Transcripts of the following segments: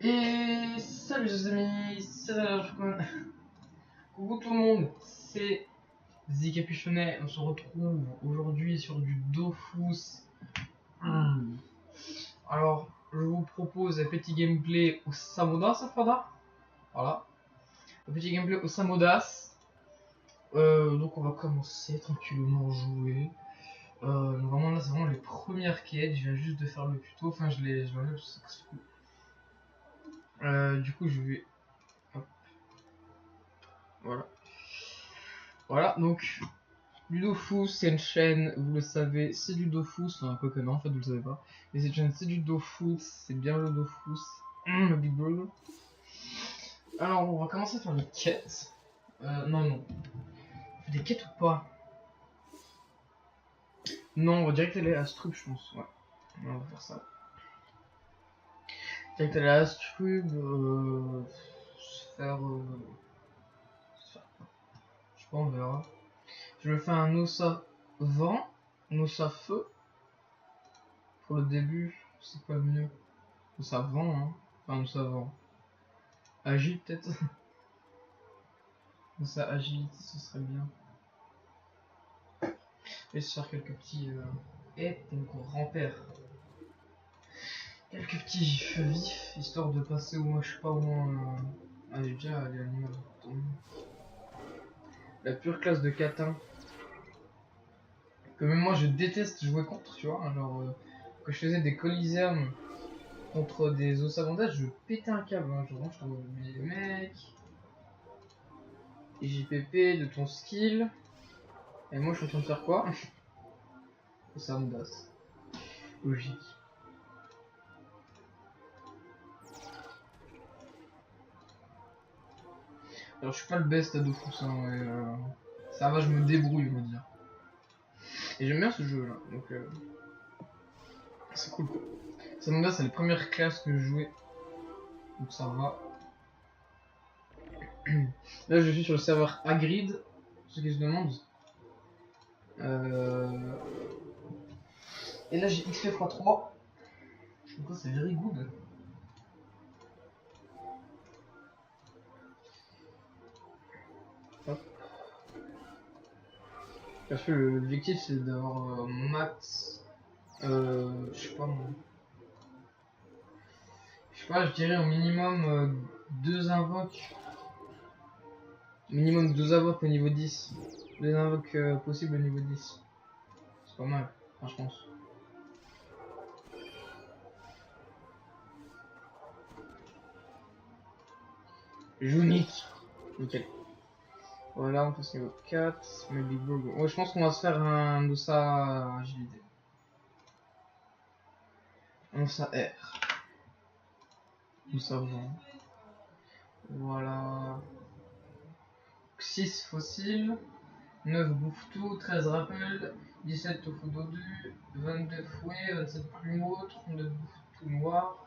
Et salut les amis, c'est coucou tout le monde, c'est Zi Capuchonnet. On se retrouve aujourd'hui sur du Dofus. Alors, je vous propose un petit gameplay au Samodas, Fada. Voilà, un petit gameplay au Samodas. Donc on va commencer tranquillement à jouer. Vraiment là c'est vraiment les premières quêtes, je viens juste de faire le tuto, enfin je l'ai enlevé parce que c'est cool. Du coup je vais... Hop. Voilà, donc du Dofus, c'est une chaîne, vous le savez, c'est du Dofus, enfin, quoi que non, en fait vous le savez pas. Mais cette chaîne c'est du Dofus, c'est bien le Dofus, le Big Burger. Alors on va commencer à faire les quêtes. Non. On fait des quêtes ou pas? Non, on va direct aller à Strub, je pense, ouais. On va faire ça. Direct aller à Strub, se faire... Je sais pas, on verra. Je me fais un Ossa vent, un Ossa feu. Pour le début, c'est pas mieux. Ossa vent, hein. Enfin, Ossa vent. Agile peut-être. Ossa agilité, ce serait bien. Et se faire quelques petits... Et mon grand-père. Quelques petits feux vifs, histoire de passer au moins, je sais pas, au moins... Ah, j'ai déjà les animaux. La pure classe de Catin. Que même moi je déteste jouer contre, tu vois. Genre, quand je faisais des Coliseum contre des Ossavandages, je pétais un câble. Hein. Genre, je t'envoie mais mec. JPP de ton skill. Et moi je suis en train de faire quoi? Ossavandas. Logique. Alors je suis pas le best à Dofus, hein, ça va, je me débrouille, on va dire. Et j'aime bien ce jeu là, donc c'est cool quoi. Samonda c'est les premières classes que je jouais, donc ça va. Là je suis sur le serveur Hagrid, ceux qui se demandent. Et là j'ai XP x3, donc c'est very good. Hop. Parce que l'objectif c'est d'avoir max, je sais pas moi. Je sais pas, je dirais au minimum 2 invoques. Minimum 2 invoques au niveau 10. 2 invoques possibles au niveau 10. C'est pas mal, enfin, je pense. Unique. Nickel. Voilà, on passe niveau 4. Mais Big Burger. Ouais, je pense qu'on va se faire un Ossa agilité. Un Ossa R. Ossa vent. Voilà. 6 fossiles. 9 bouffe-tout. 13 rappel. 17 tofu dodu. 22 fouets. 27 plumeaux. 32 bouffe-tout noir.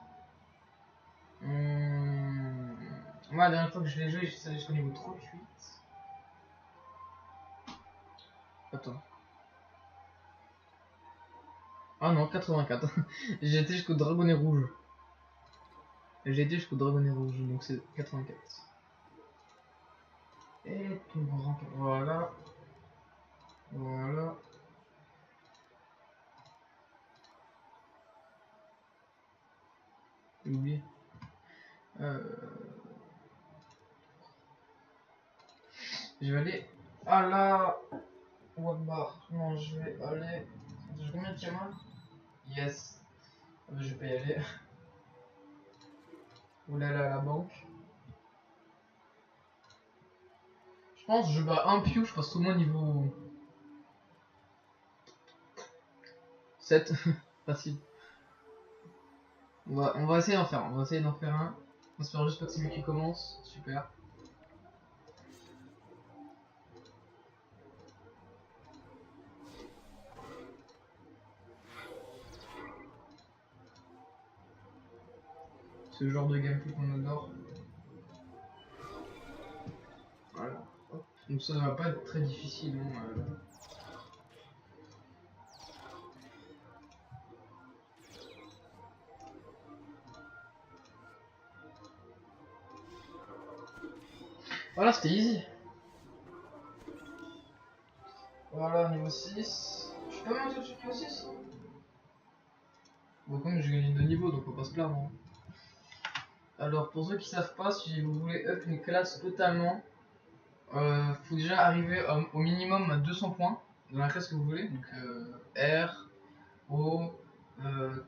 Moi, la dernière fois que je l'ai joué, j'ai salé jusqu'au niveau 38. Attends. Ah non, 84. J'ai été jusqu'au dragonnet rouge. J'ai été jusqu'au dragonnet rouge, donc c'est 84. Et tout grand. Voilà. Voilà. J'ai oublié. Je vais aller à la Wagbar. Non, je vais aller. J'ai combien de diamants? Yes. Je vais pas y aller. Je voulais aller à la banque. Je pense que je bats un piou, je passe au moins niveau 7. Facile. On va essayer d'en faire un. On va essayer d'en faire un. On espère juste pas que c'est lui qui commence. Super. C'est le genre de gameplay qu'on adore. Voilà. Hop. Donc ça va pas être très difficile. Hein, Voilà, c'était easy. Voilà, niveau 6. Je suis pas monté au-dessus de niveau 6. Bon, comme j'ai gagné 2 niveaux, donc on va pas se plaindre. Hein. Alors, pour ceux qui savent pas, si vous voulez up une classe totalement, faut déjà arriver au minimum à 200 points dans la classe que vous voulez. Donc, R, eau,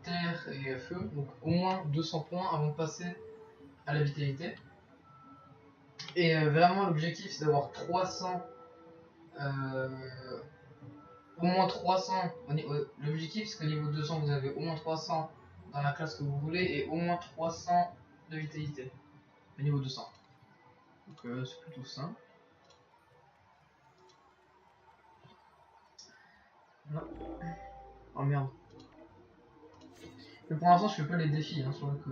terre et feu. Donc, au moins 200 points avant de passer à la vitalité. Et vraiment, l'objectif c'est d'avoir 300. Au moins 300. L'objectif c'est qu'au niveau 200, vous avez au moins 300 dans la classe que vous voulez et au moins 300 de vitalité. Au niveau 200. Donc, c'est plutôt simple. Non. Oh merde. Mais pour l'instant, je fais pas les défis. Hein, sur le que,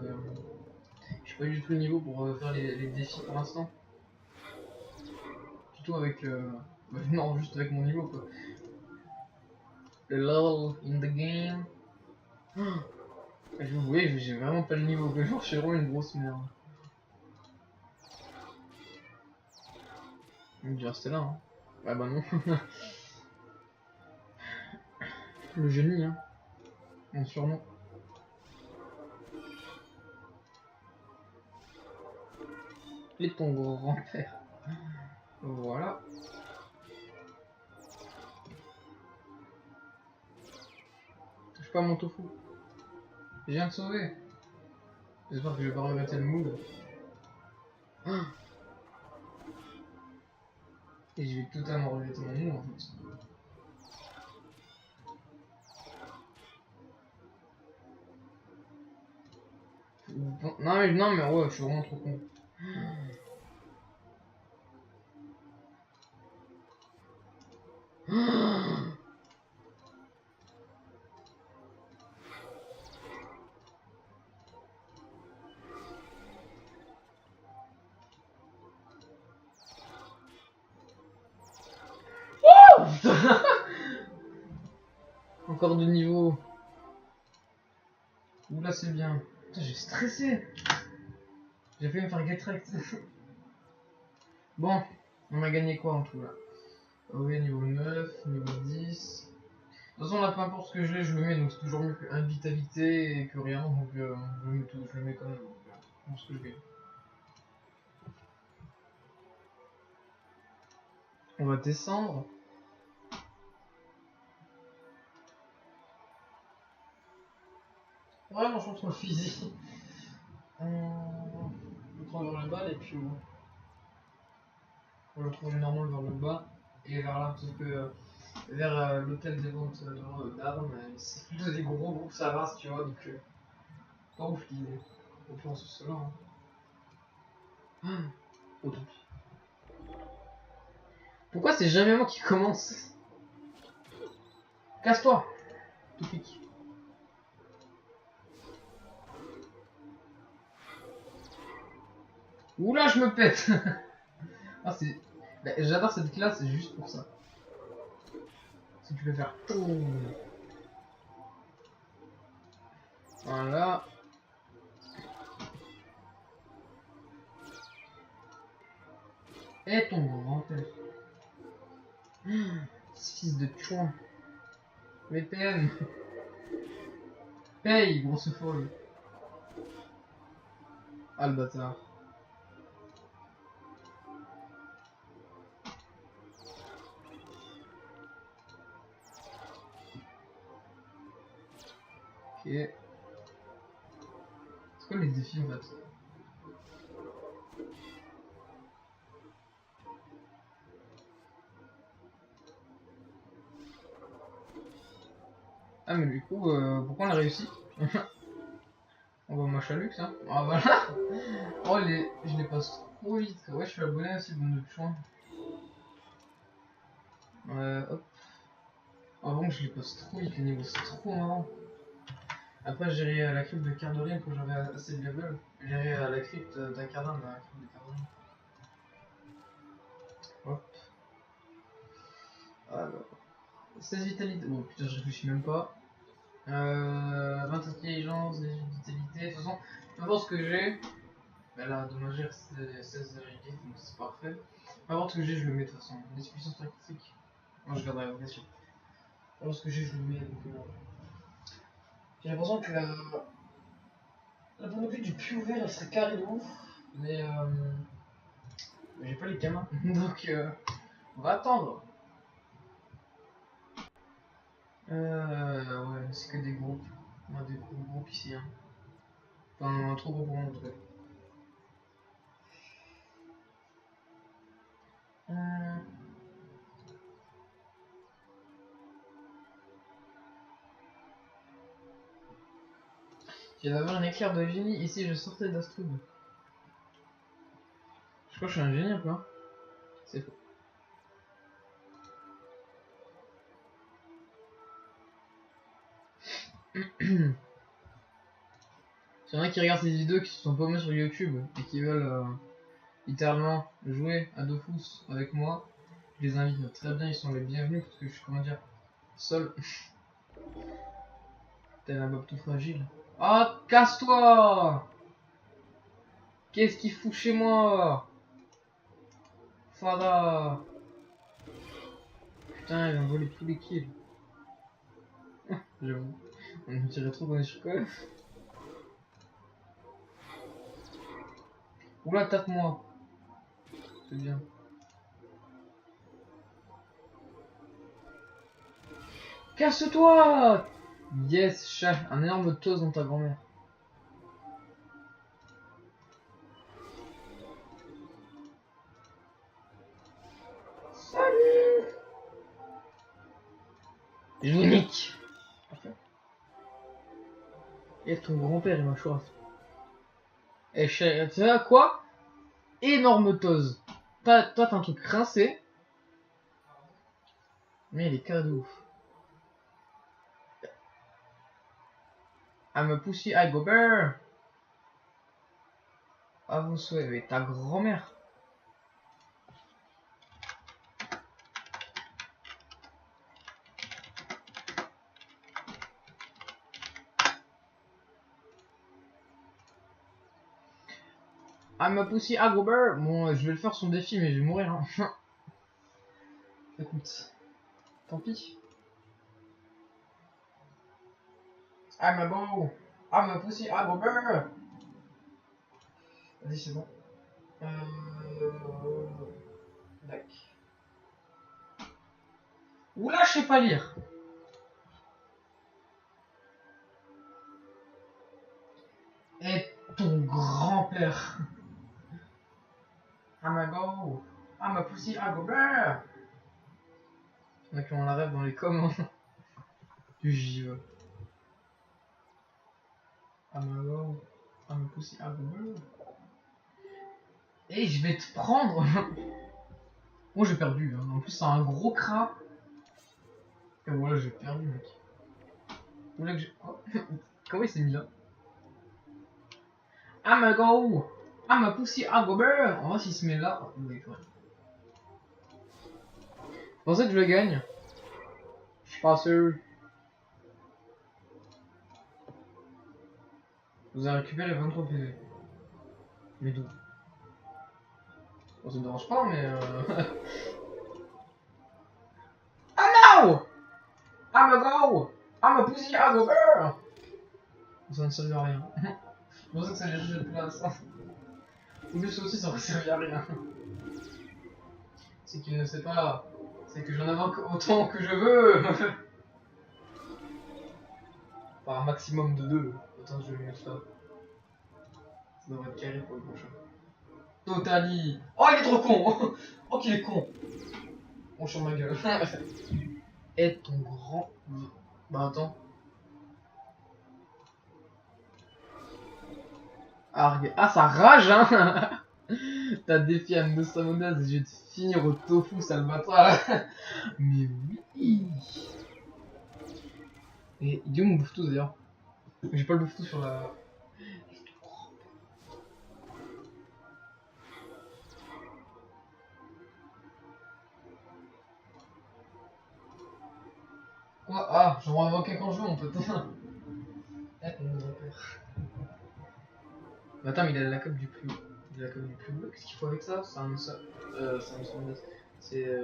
je suis pas du tout le niveau pour faire les défis pour l'instant. Plutôt avec. Non, juste avec mon niveau quoi. Le LOL in the game. Je vous voyez, j'ai vraiment pas le niveau. Le jour, je suis vraiment une grosse merde. Il me dit rester là. Hein. Ah bah non. Le génie, hein. Mon surnom. Et ton grand-père. Voilà. Touche pas à mon tofu. Je viens de sauver. J'espère que je vais pas regretter le move. Et je vais totalement regretter mon move en fait. Non mais ouais, je suis vraiment trop con. Encore de niveau. Oula, c'est bien. Putain, j'ai stressé. J'ai failli me faire get wrecked. Bon, on a gagné quoi en tout là? Oui, niveau 9, niveau 10. De toute façon, là, peu importe ce que j'ai, je le mets, donc c'est toujours mieux que 1 vitalité et que rien, donc je le mets, je le mets quand même. Donc, ce que je gagne. On va descendre. Vraiment, je trouve le physique. Je prends vers le bas et puis on le trouve généralement vers le bas et vers là, sauf que vers l'hôtel des ventes d'armes, c'est plutôt des gros groupes ça rase, tu vois, donc pas ouf l'idée. On pense cela. Hein. Oh, tant pis. Pourquoi c'est jamais moi qui commence? Casse-toi, tout pique. Oula, je me pète. Ah, c'est... Bah, j'adore cette classe, c'est juste pour ça. Si tu peux faire... Voilà. Et ton grand-père. Fils de chouin. VPN. Paye, grosse folle. Ah, le bâtard. Ok. C'est quoi les défis en fait? Ah mais du coup, pourquoi on a réussi? On va machalux hein. Ah voilà. Oh je les passe trop vite. Ouais, je suis abonné aussi de chouin. Hop. Ah bon, je les passe trop vite les niveaux, c'est trop marrant. Après j'irai à la crypte de Cardorin quand j'avais assez de level. J'irai à la crypte d'Acardan, la crypte de Cardorin. Hop. Alors. 16 vitalité. Bon putain, je réfléchis même pas. 20 intelligence, 18 vitalité. De toute façon, peu importe ce que j'ai. Mais là, dommagère, c'est 16,8, donc c'est parfait. Avant ce que j'ai, je le mets de toute façon. Les puissance critique. Moi, je garderai la question. Alors, ce que j'ai, je le mets. J'ai l'impression que la panoplie du puits ouvert, elle serait carré de ouf. Mais j'ai pas les gamins. Donc, on va attendre. Ouais, c'est que des groupes. On a des gros groupes ici. Hein. Enfin, trop gros pour moi en tout cas. J'avais un éclair de génie, ici je sortais d'Astrud. Je crois que je suis un génie un peu. Hein. C'est faux. S'il y en a qui regardent ces vidéos qui se sont paumés sur YouTube et qui veulent littéralement jouer à Dofus avec moi, je les invite très bien, ils sont les bienvenus parce que je suis, comment dire, seul. T'es un bob tout fragile. Oh, casse-toi! Qu'est-ce qu'il fout chez moi? Fada! Putain, il va me voler tous les kills. J'avoue, on me tirait trop dans les chocolats. Oula, tape-moi. C'est bien. Casse-toi! Yes, chat, un énorme toast dans ta grand-mère. Salut! Je vous nique. Et ton grand-père, il m'a choisi. Et tu sais quoi? Énorme toast. Toi, t'as un truc rincé. Mais il est carré de ouf. I'm a pussy, I go bear. À vos souhaits, mais ta grand-mère. I'm a pussy, I go bear. Bon, je vais le faire son défi, mais je vais mourir. Hein. Écoute, tant pis. I'm a bow. I'm a pussy, I go bear. Vas-y, c'est bon. Tac. Oula, je sais pas lire. Et ton grand-père. I'm a go. I'm a pussy, I go bear. Il y en a qui ont la rêve dans les comments. Du JE. I'm a go. I'm a pussy, I go bear. Et je vais te prendre. Moi j'ai perdu. Hein. En plus, c'est un gros crat. Et voilà, j'ai perdu, mec. Oula, que j'ai. Oh. Comment il s'est mis là? I'm a go. I'm a pussy, I go bear. On va voir s'il se met là. Oui, quand même. Vous pensez que je le gagne? Je suis pas sûr. Vous avez récupéré 23 PV. Mais d'où? Bon, ça me dérange pas, mais Ah no! I'm a go! I'm a pussy, I go bear! Ça ne servait à rien. C'est pour ça que ça allait changer de place. En plus, ça aussi, ça aurait servi à rien. C'est qu'il ne sait pas. C'est que j'en avais autant que je veux! Enfin, un maximum de 2. Attends, je vais lui mettre ça. Ça devrait être carré pour le prochain. Totally! Oh, il est trop con! Oh, qu'il est con! On sur ma gueule. Et ton grand. Bah, attends. Arg. Ah, ça rage, hein! T'as défié un Nostradamus, je vais te finir au tofu, Salvatore! Mais oui! Et il est où mon bouffe-tout d'ailleurs? J'ai pas le bouffe-tout sur la. Quoi? Ah, j'en vais invoquer quand je veux, mon pote. Eh, mon grand-père. Attends, mais il a la cape du plus. Il a la cape du plus bleu. Qu'est-ce qu'il faut avec ça? C'est un Samodas. C'est.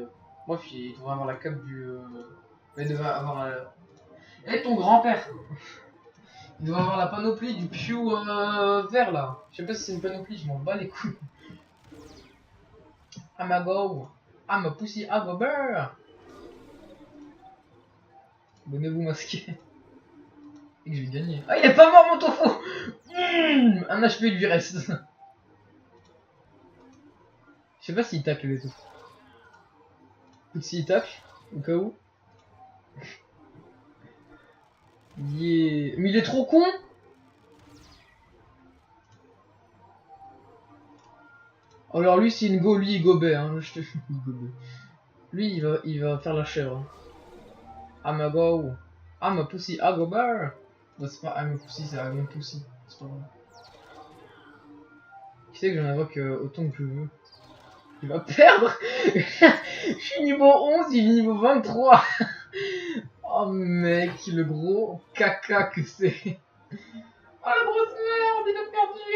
Bref, il devrait avoir la cape du. Mais il devrait avoir. Et ton grand-père! Il doit avoir la panoplie du Pew vert là. Je sais pas si c'est une panoplie, je m'en bats les couilles. I'm a go. I'm a pussy, I'm a bear. Abonnez-vous masqué. Et que je vais gagner. Ah, il est pas mort mon tofu. Un HP lui reste. Je sais pas s'il tacle les tofu. Ou s'il tacle, au cas où. Yeah. Mais il est trop con. Alors lui c'est une go, lui il gobait hein, je te lui il va faire la chèvre. Hein. I'm a go. I'm a pussy, I go bear. Non c'est pas I'm a pussy, c'est I'm a pussy. C'est pas vrai. Tu sais que j'en invoque autant que je veux. Il va perdre. Je suis niveau 11, il est niveau 23. Oh mec, le gros caca que c'est. Oh la grosse merde, il a perdu.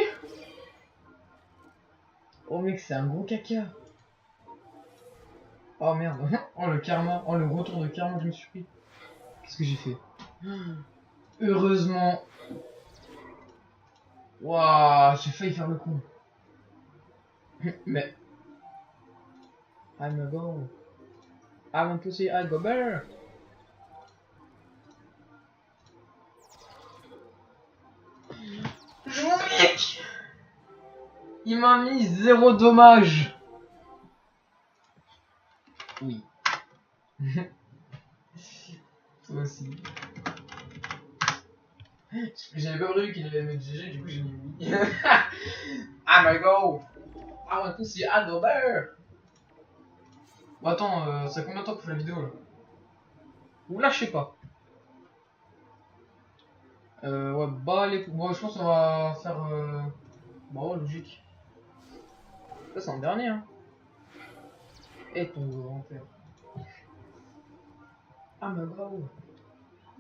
Oh mec, c'est un gros caca. Oh merde. Oh le karma. Oh le retour de karma que je me suis pris. Qu'est-ce que j'ai fait? Heureusement. Waouh, j'ai failli faire le coup. Mais. I'm a go. I'm a pussy, I go bear. Il m'a mis 0 dommage. Oui. Toi aussi. J'avais pas prévu qu'il allait mettre GG, du coup j'ai mis oui. I'm a go. I'm a pussy, I go bear. Bon attends, ça fait combien de temps qu'on fait la vidéo là? Ou là je sais pas. Ouais, bah les coups. Bon, je pense qu'on va faire. Bon, logique. Ça, c'est un dernier, hein. Et ton grand-père. Ah, mais bravo.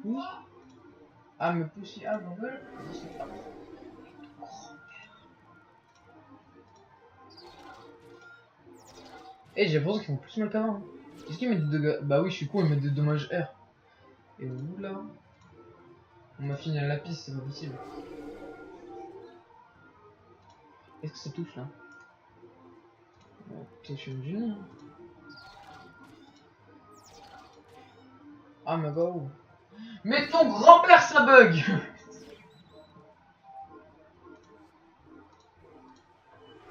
Oui. Ah, mais pussy, ah, bon, ouais. Je sais pas. Eh, j'ai l'impression qu'ils font plus mal qu'avant. Hein. Qu'est-ce qu'ils mettent des dégâts? Bah oui, je suis con, ils mettent des dommages R. Et où là? On m'a fini à la piste, c'est pas possible. Est-ce que ça touche là? Putain, je suis un génie. Hein. Ah, mais bah où? Mais ton grand-père, ça bug!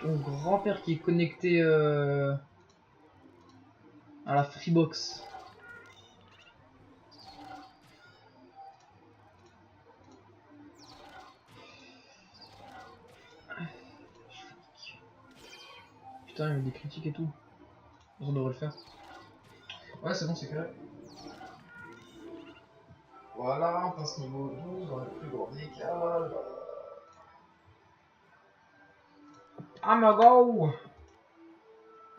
Ton grand-père qui est connecté à la Freebox. Putain, il y a des critiques et tout. On devrait le faire. Ouais, c'est bon, c'est carré. Voilà, on passe niveau 12 dans le plus gros décal. Ah, ma go!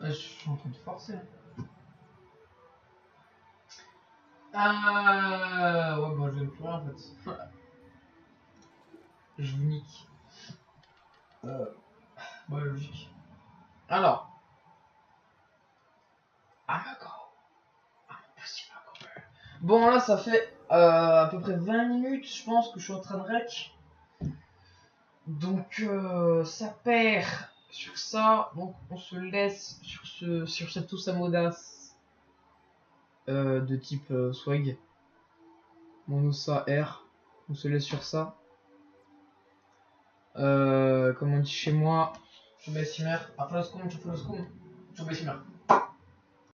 Je suis en train de forcer. Ah, ouais, bah je vais plus rien en fait. Je vous nique. Bah, logique. Alors. Ah, ma go! Bon, là, ça fait à peu près 20 minutes, je pense, que je suis en train de rec. Donc, ça perd sur ça. Donc, on se laisse sur cette Toussamodas de type swag. Monosa R. On se laisse sur ça. Comme on dit chez moi, Chubesimer. Après le scum, tu fais le scum. Chubesimer.